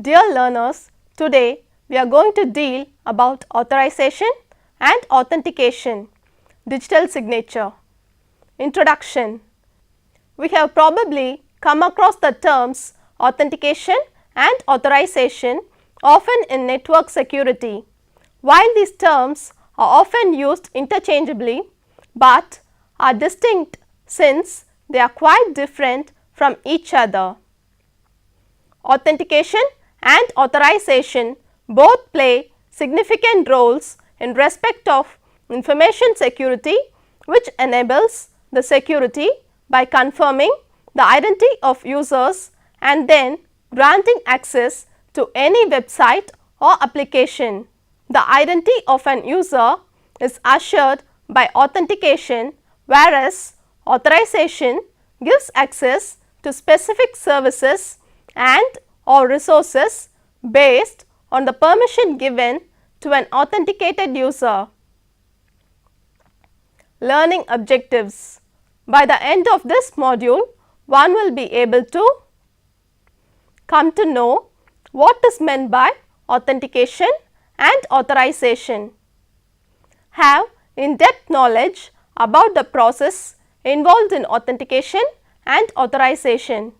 Dear learners, today we are going to deal about authorization and authentication, digital signature. Introduction. We have probably come across the terms authentication and authorization often in network security. While these terms are often used interchangeably, but are distinct since they are quite different from each other. Authentication and authorization both play significant roles in respect of information security, which enables the security by confirming the identity of users and then granting access to any website or application. The identity of an user is assured by authentication, whereas authorization gives access to specific services and or resources based on the permission given to an authenticated user. Learning objectives. By the end of this module, one will be able to come to know what is meant by authentication and authorization, have in-depth knowledge about the process involved in authentication and authorization,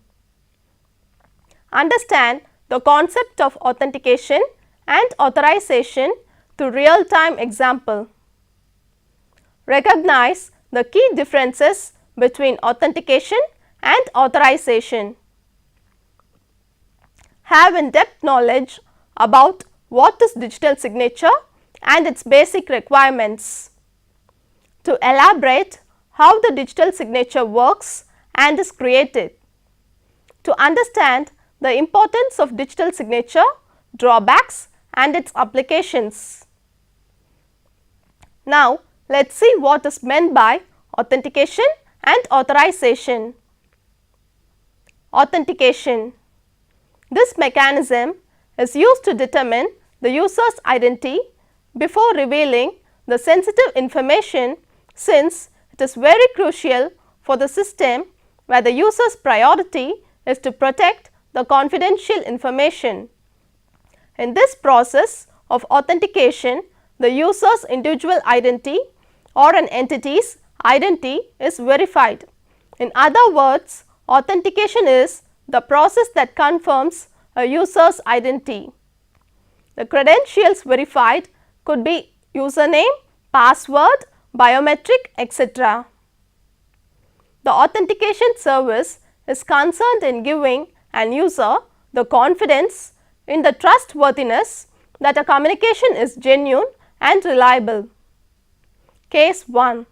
understand the concept of authentication and authorization through real-time example, recognize the key differences between authentication and authorization, have in-depth knowledge about what is digital signature and its basic requirements, to elaborate how the digital signature works and is created, to understand the importance of digital signature, drawbacks and its applications. Now, let us see what is meant by authentication and authorization. Authentication. This mechanism is used to determine the user's identity before revealing the sensitive information, since it is very crucial for the system where the user's priority is to protect the confidential information. In this process of authentication, the user's individual identity or an entity's identity is verified. In other words, authentication is the process that confirms a user's identity. The credentials verified could be username, password, biometric, etc. The authentication service is concerned in giving an user the confidence in the trustworthiness that a communication is genuine and reliable. Case 1.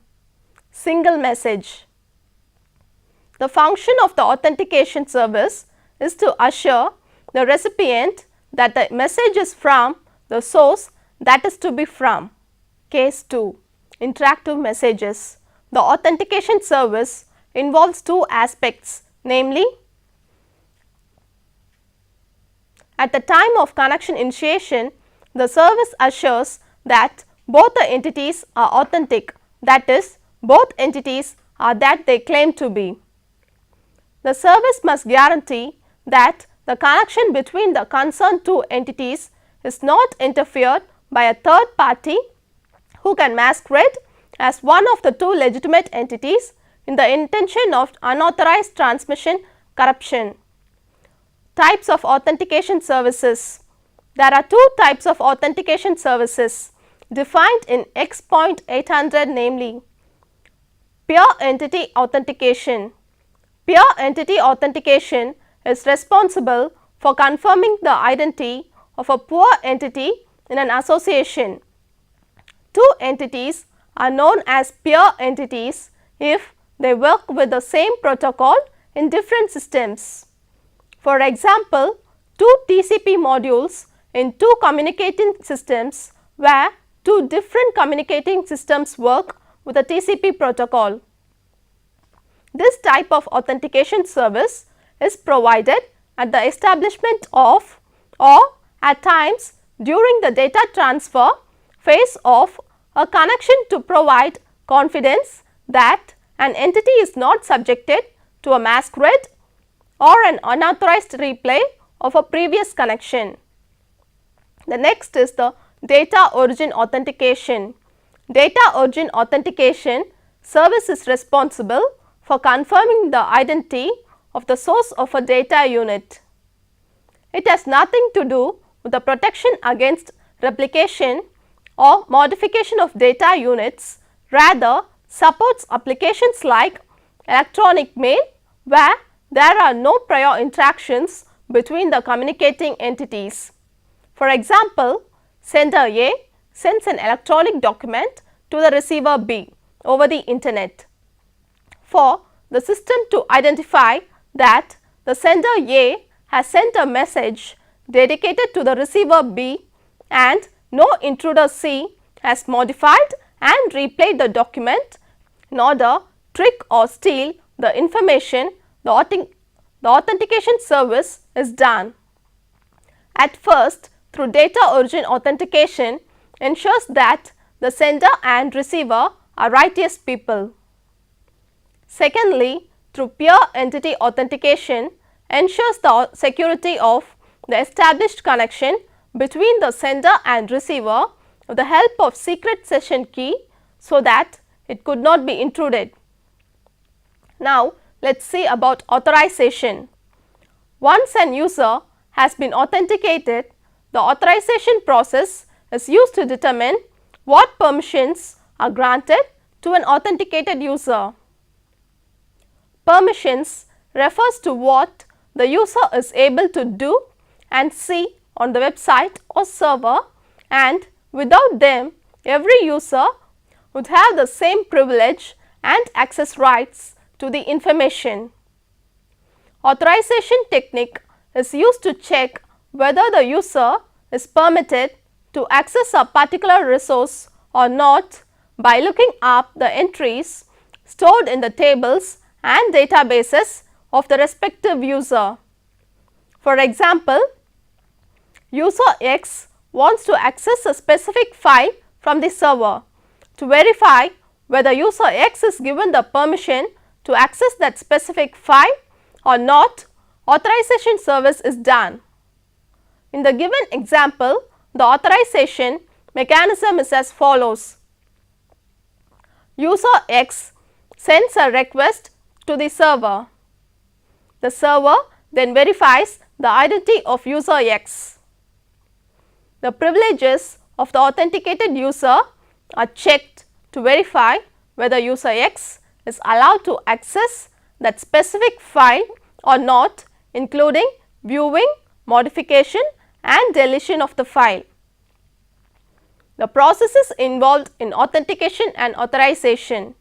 Single message. The function of the authentication service is to assure the recipient that the message is from the source that is to be from. Case 2. Interactive messages. The authentication service involves two aspects, namely, at the time of connection initiation, the service assures that both the entities are authentic, that is, both entities are that they claim to be. The service must guarantee that the connection between the concerned two entities is not interfered by a third party who can masquerade as one of the two legitimate entities in the intention of unauthorized transmission corruption. Types of authentication services. There are two types of authentication services defined in X.800, namely pure entity authentication. Pure entity authentication is responsible for confirming the identity of a poor entity in an association. Two entities are known as pure entities if they work with the same protocol in different systems. For example, two TCP modules in two communicating systems where two different communicating systems work with a TCP protocol. This type of authentication service is provided at the establishment of or at times during the data transfer phase of a connection to provide confidence that an entity is not subjected to a masquerade or an unauthorized replay of a previous connection. The next is the data origin authentication. Data origin authentication service is responsible for confirming the identity of the source of a data unit. It has nothing to do with the protection against replication or modification of data units, rather supports applications like electronic mail where there are no prior interactions between the communicating entities. For example, sender A sends an electronic document to the receiver B over the internet. For the system to identify that the sender A has sent a message dedicated to the receiver B and no intruder C has modified and replayed the document in order to trick or steal the information, the authentication service is done. At first, through data origin authentication ensures that the sender and receiver are righteous people. Secondly, through peer entity authentication ensures the security of the established connection between the sender and receiver with the help of secret session key so that it could not be intruded. Now, let us see about authorization. Once an user has been authenticated, the authorization process is used to determine what permissions are granted to an authenticated user. Permissions refers to what the user is able to do and see on the website or server, and without them every user would have the same privilege and access rights to the information. Authorization technique is used to check whether the user is permitted to access a particular resource or not by looking up the entries stored in the tables and databases of the respective user. For example, user X wants to access a specific file from the server. To verify whether user X is given the permission to access that specific file or not, authorization service is done. In the given example, the authorization mechanism is as follows. User X sends a request to the server. The server then verifies the identity of user X. The privileges of the authenticated user are checked to verify whether user X is allowed to access that specific file or not, including viewing, modification and deletion of the file. The processes involved in authentication and authorization.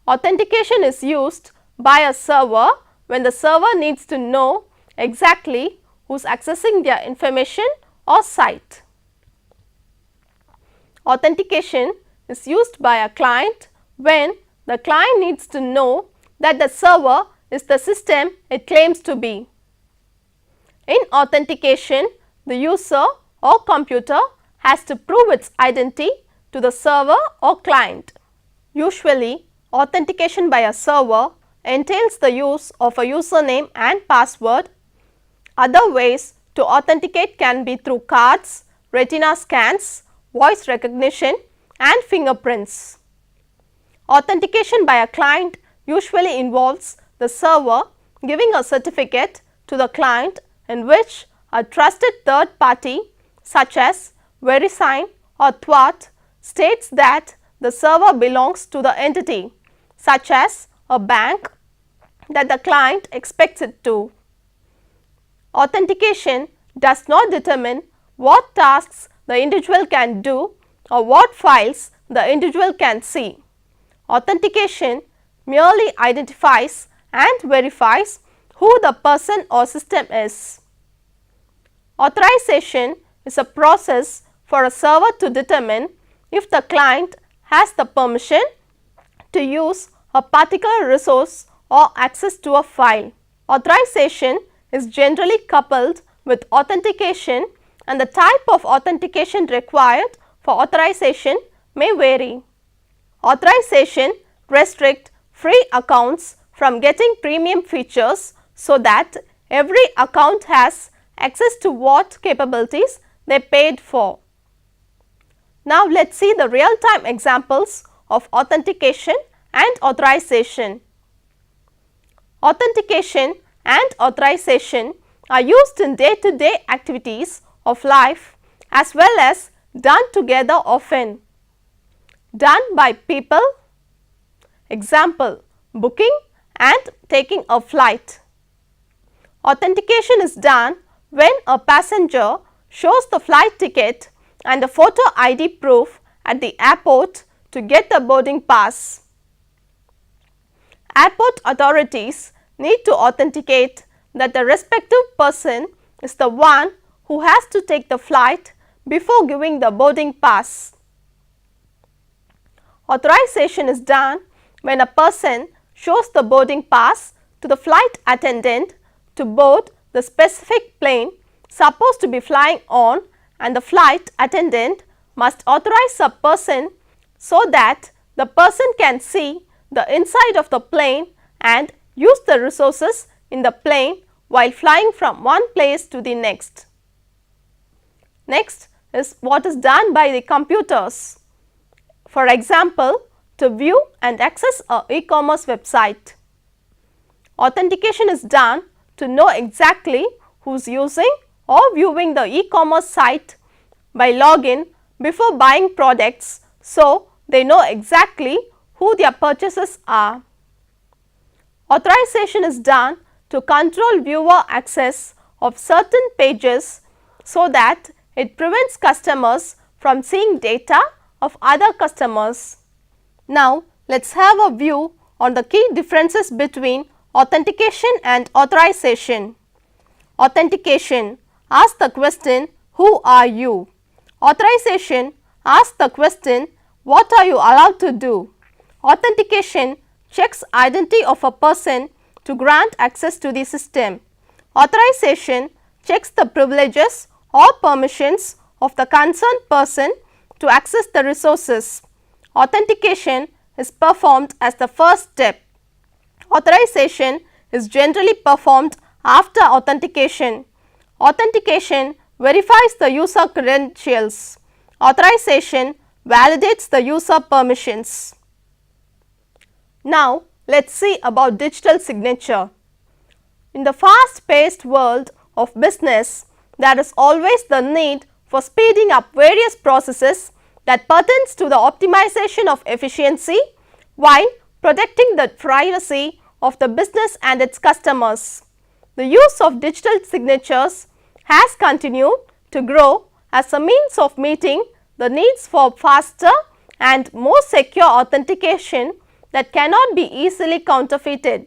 Authentication is used by a server when the server needs to know exactly who is accessing their information or site. Authentication is used by a client when the client needs to know that the server is the system it claims to be. In authentication, the user or computer has to prove its identity to the server or client. Usually, authentication by a server entails the use of a username and password. Other ways to authenticate can be through cards, retina scans, voice recognition and fingerprints. Authentication by a client usually involves the server giving a certificate to the client in which a trusted third party such as VeriSign or Thwart states that the server belongs to the entity such as a bank that the client expects it to. Authentication does not determine what tasks the individual can do or what files the individual can see. Authentication merely identifies and verifies who the person or system is. Authorization is a process for a server to determine if the client has the permission to use a particular resource or access to a file. Authorization is generally coupled with authentication, and the type of authentication required for authorization may vary. Authorization restricts free accounts from getting premium features so that every account has access to what capabilities they paid for. Now, let us see the real-time examples of authentication and authorization. Authentication and authorization are used in day-to-day activities of life as well as done together often. Done by people, example, booking and taking a flight. Authentication is done when a passenger shows the flight ticket and a photo ID proof at the airport to get the boarding pass. Airport authorities need to authenticate that the respective person is the one who has to take the flight before giving the boarding pass. Authorization is done when a person shows the boarding pass to the flight attendant to board the specific plane supposed to be flying on, and the flight attendant must authorize a person so that the person can see the inside of the plane and use the resources in the plane while flying from one place to the next. Next is what is done by the computers. For example, to view and access a e-commerce website. Authentication is done to know exactly who is using or viewing the e-commerce site by login before buying products, so they know exactly who their purchases are. Authorization is done to control viewer access of certain pages so that it prevents customers from seeing data of other customers. Now, let us have a view on the key differences between authentication and authorization. Authentication asks the question, who are you? Authorization asks the question, what are you allowed to do? Authentication checks identity of a person to grant access to the system. Authorization checks the privileges or permissions of the concerned person to access the resources. Authentication is performed as the first step. Authorization is generally performed after authentication. Authentication verifies the user credentials. Authorization validates the user permissions. Now, let us see about digital signature. In the fast-paced world of business, there is always the need for speeding up various processes that pertains to the optimization of efficiency while protecting the privacy of the business and its customers. The use of digital signatures has continued to grow as a means of meeting the needs for faster and more secure authentication that cannot be easily counterfeited.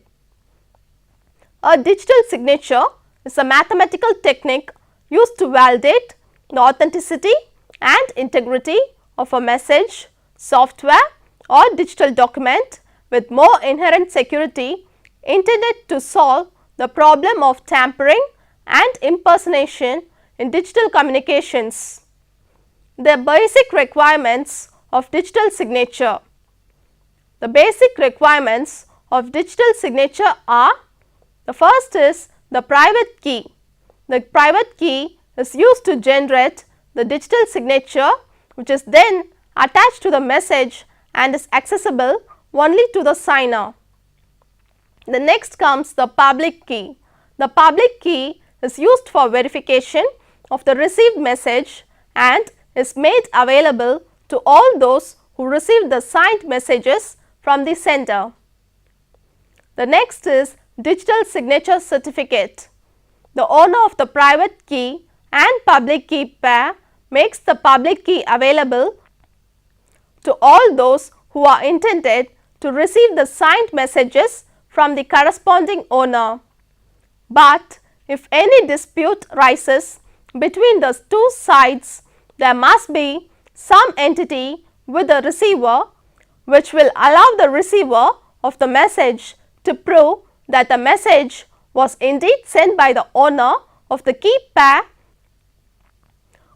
A digital signature is a mathematical technique used to validate the authenticity and integrity of a message, software or digital document with more inherent security, intended to solve the problem of tampering and impersonation in digital communications. The basic requirements of digital signature. The basic requirements of digital signature are: the first is the private key. The private key is used to generate the digital signature, which is then attached to the message and is accessible only to the signer. The next comes the public key. The public key is used for verification of the received message and is made available to all those who receive the signed messages from the sender. The next is digital signature certificate. The owner of the private key and public key pair makes the public key available to all those who are intended to receive the signed messages from the corresponding owner. But if any dispute rises between the two sides, there must be some entity with the receiver which will allow the receiver of the message to prove that the message was indeed sent by the owner of the key pair,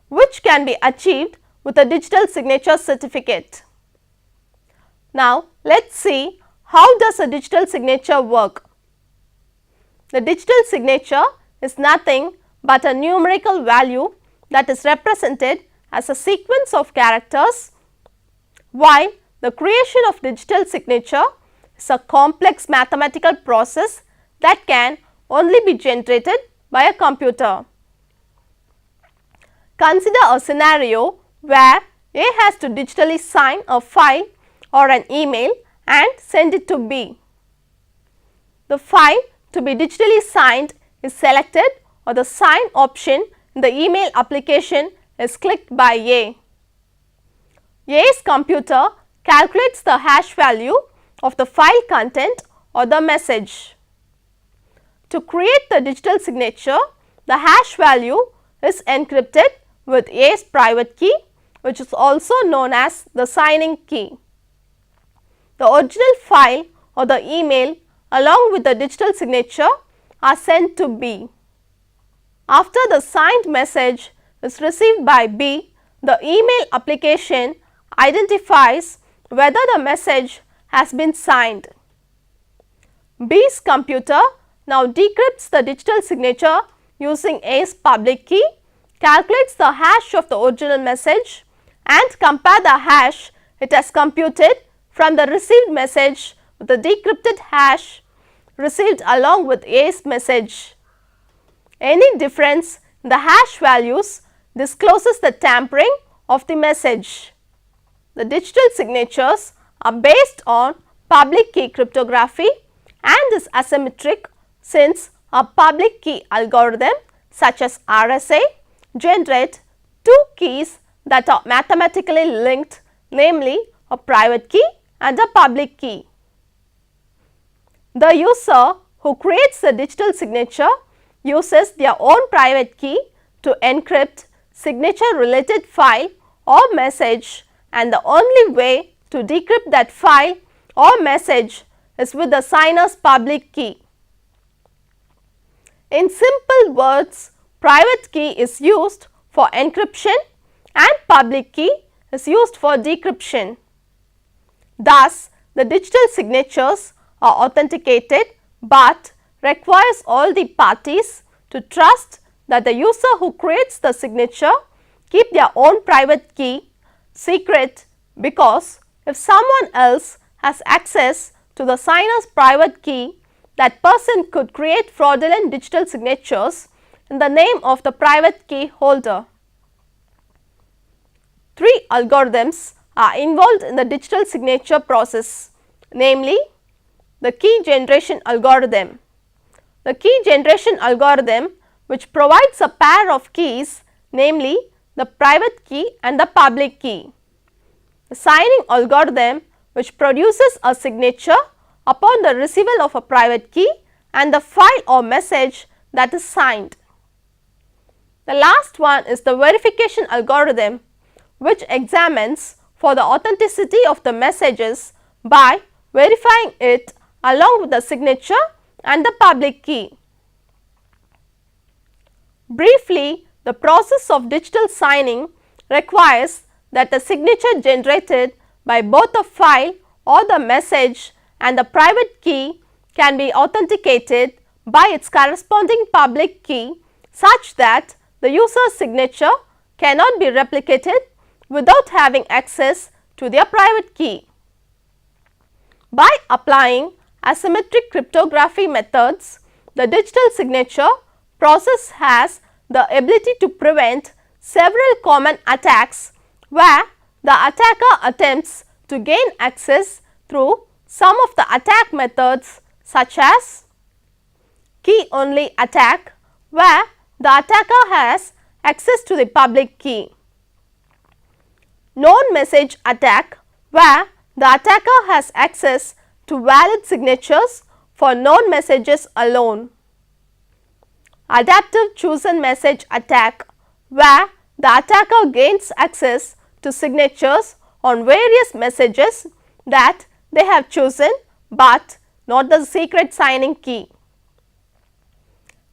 which can be achieved with a digital signature certificate. Now, let us see how does a digital signature work. the digital signature is nothing but a numerical value that is represented as a sequence of characters, while the creation of digital signature is a complex mathematical process that can only be generated by a computer. Consider a scenario where A has to digitally sign a file or an email and send it to B. The file to be digitally signed is selected, or the sign option in the email application is clicked by A. A's computer calculates the hash value of the file content or the message. To create the digital signature, the hash value is encrypted with A's private key, which is also known as the signing key. The original file or the email along with the digital signature are sent to B. After the signed message is received by B, the email application identifies whether the message has been signed. B's computer now decrypts the digital signature using A's public key, calculates the hash of the original message and compare the hash it has computed from the received message with the decrypted hash received along with A's message. Any difference in the hash values discloses the tampering of the message. The digital signatures are based on public key cryptography and is asymmetric, since a public key algorithm such as RSA generate two keys that are mathematically linked, namely a private key and a public key. The user who creates the digital signature uses their own private key to encrypt signature related file or message, and the only way to decrypt that file or message is with the signer's public key. In simple words, private key is used for encryption and public key is used for decryption. Thus, the digital signatures are authenticated but requires all the parties to trust that the user who creates the signature keep their own private key secret, because if someone else has access to the signer's private key, that person could create fraudulent digital signatures in the name of the private key holder. Three algorithms are involved in the digital signature process, namely the key generation algorithm. The key generation algorithm, which provides a pair of keys, namely the private key and the public key. The signing algorithm, which produces a signature upon the receival of a private key and the file or message that is signed. The last one is the verification algorithm, which examines for the authenticity of the messages by verifying it along with the signature and the public key. Briefly, the process of digital signing requires that the signature generated by both the file or the message and the private key can be authenticated by its corresponding public key, such that the user's signature cannot be replicated without having access to their private key. By applying asymmetric cryptography methods, the digital signature process has the ability to prevent several common attacks where the attacker attempts to gain access through some of the attack methods, such as key only attack, where the attacker has access to the public key; known message attack, where the attacker has access to valid signatures for known messages alone; adaptive chosen message attack, where the attacker gains access to signatures on various messages that they have chosen, but not the secret signing key.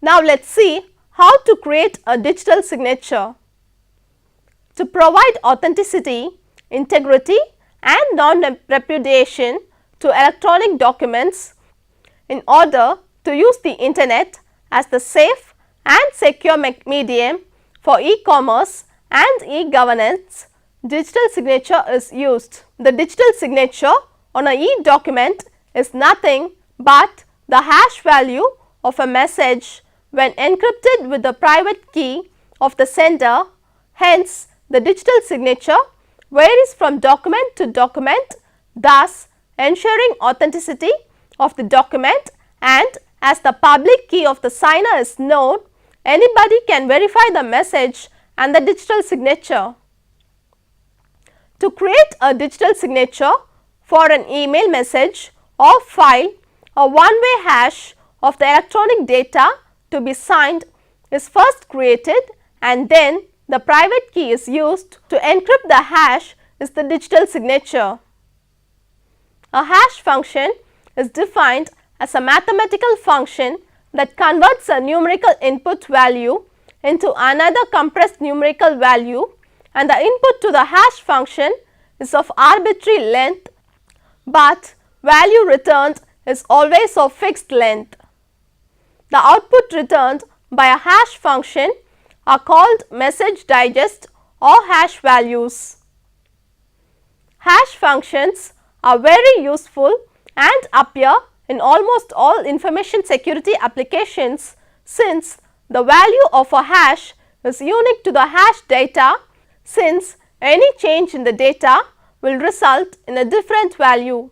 Now, let us see how to create a digital signature. To provide authenticity, integrity and non-repudiation to electronic documents, in order to use the internet as the safe and secure medium for e-commerce and e-governance, digital signature is used. The digital signature on a e-document is nothing but the hash value of a message when encrypted with the private key of the sender. Hence, the digital signature varies from document to document, thus ensuring authenticity of the document, and as the public key of the signer is known, anybody can verify the message and the digital signature. To create a digital signature for an email message or file, a one-way hash of the electronic data to be signed is first created, and then the private key is used to encrypt the hash is the digital signature. A hash function is defined as a mathematical function that converts a numerical input value into another compressed numerical value, and the input to the hash function is of arbitrary length, but value returned is always of fixed length. The output returned by a hash function are called message digest or hash values. Hash functions are very useful and appear in almost all information security applications, since the value of a hash is unique to the hash data, since any change in the data will result in a different value.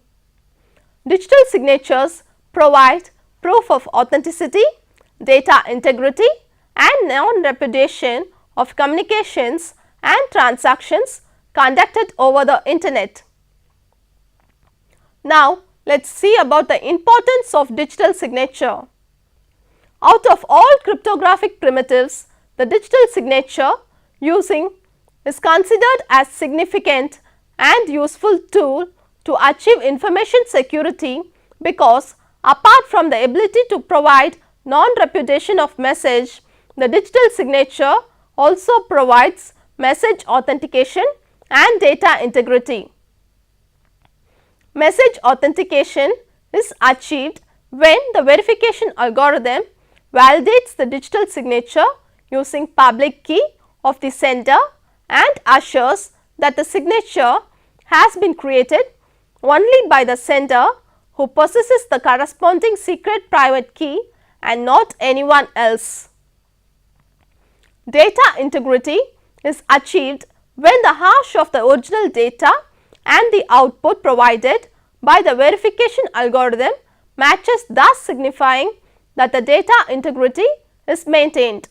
Digital signatures provide proof of authenticity, data integrity, and non-repudiation of communications and transactions conducted over the internet. Now, let us see about the importance of digital signature. Out of all cryptographic primitives, the digital signature using is considered as significant and useful tool to achieve information security, because apart from the ability to provide non-repudiation of message, the digital signature also provides message authentication and data integrity. Message authentication is achieved when the verification algorithm validates the digital signature using public key of the sender and assures that the signature has been created only by the sender, who possesses the corresponding secret private key, and not anyone else. Data integrity is achieved when the hash of the original data and the output provided by the verification algorithm matches, thus signifying that the data integrity is maintained.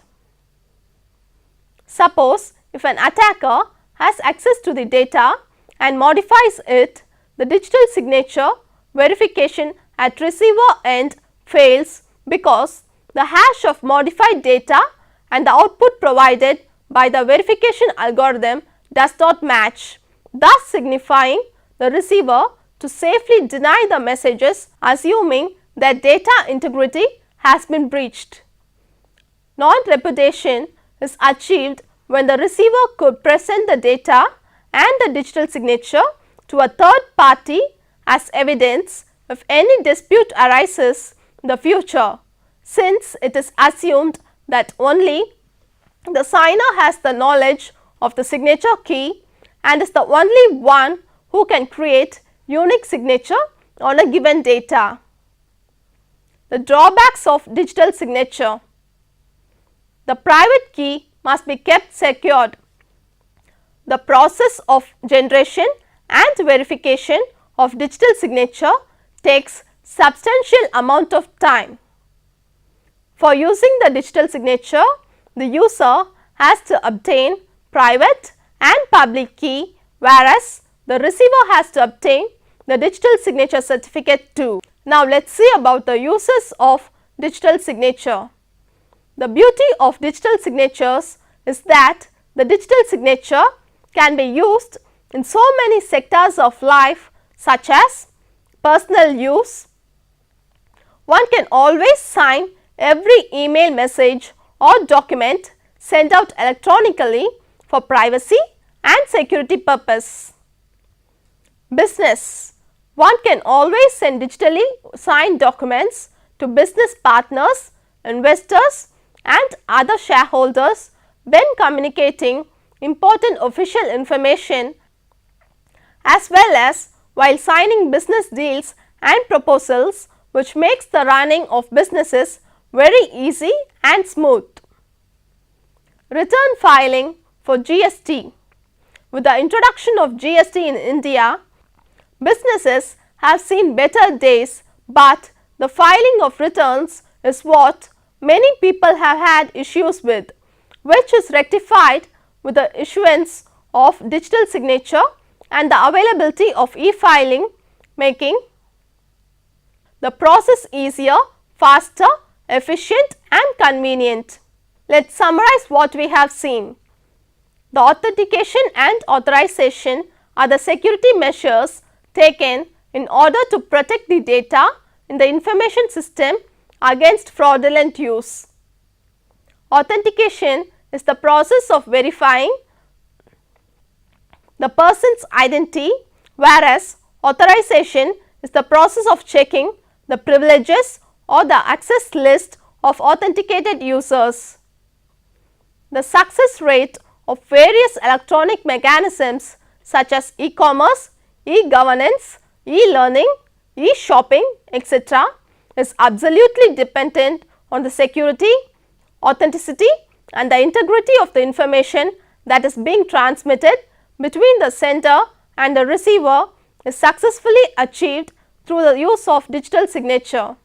Suppose if an attacker has access to the data and modifies it, the digital signature verification at receiver end fails, because the hash of modified data and the output provided by the verification algorithm does not match, thus signifying the receiver to safely deny the messages, assuming that data integrity has been breached. Non-repudiation is achieved when the receiver could present the data and the digital signature to a third party as evidence if any dispute arises in the future, since it is assumed that only the signer has the knowledge of the signature key and is the only one who can create unique signature on a given data. The drawbacks of digital signature: the private key must be kept secured. The process of generation and verification of digital signature takes substantial amount of time. For using the digital signature, the user has to obtain private and public key, whereas the receiver has to obtain the digital signature certificate too. Now, let us see about the uses of digital signature. The beauty of digital signatures is that the digital signature can be used in so many sectors of life, such as personal use. One can always sign every email message or document sent out electronically for privacy and security purpose. Business: one can always send digitally signed documents to business partners, investors and other shareholders when communicating important official information, as well as while signing business deals and proposals, which makes the running of businesses very easy and smooth. Return filing for GST. With the introduction of GST in India, businesses have seen better days, but the filing of returns is what many people have had issues with, which is rectified with the issuance of digital signature and the availability of e-filing, making the process easier, faster, efficient and convenient. Let's summarize what we have seen. The authentication and authorization are the security measures taken in order to protect the data in the information system against fraudulent use. Authentication is the process of verifying the person's identity, whereas authorization is the process of checking the privileges or the access list of authenticated users. The success rate of various electronic mechanisms such as e-commerce, e-governance, e-learning, e-shopping, etc. is absolutely dependent on the security, authenticity and the integrity of the information that is being transmitted between the sender and the receiver is successfully achieved through the use of digital signature.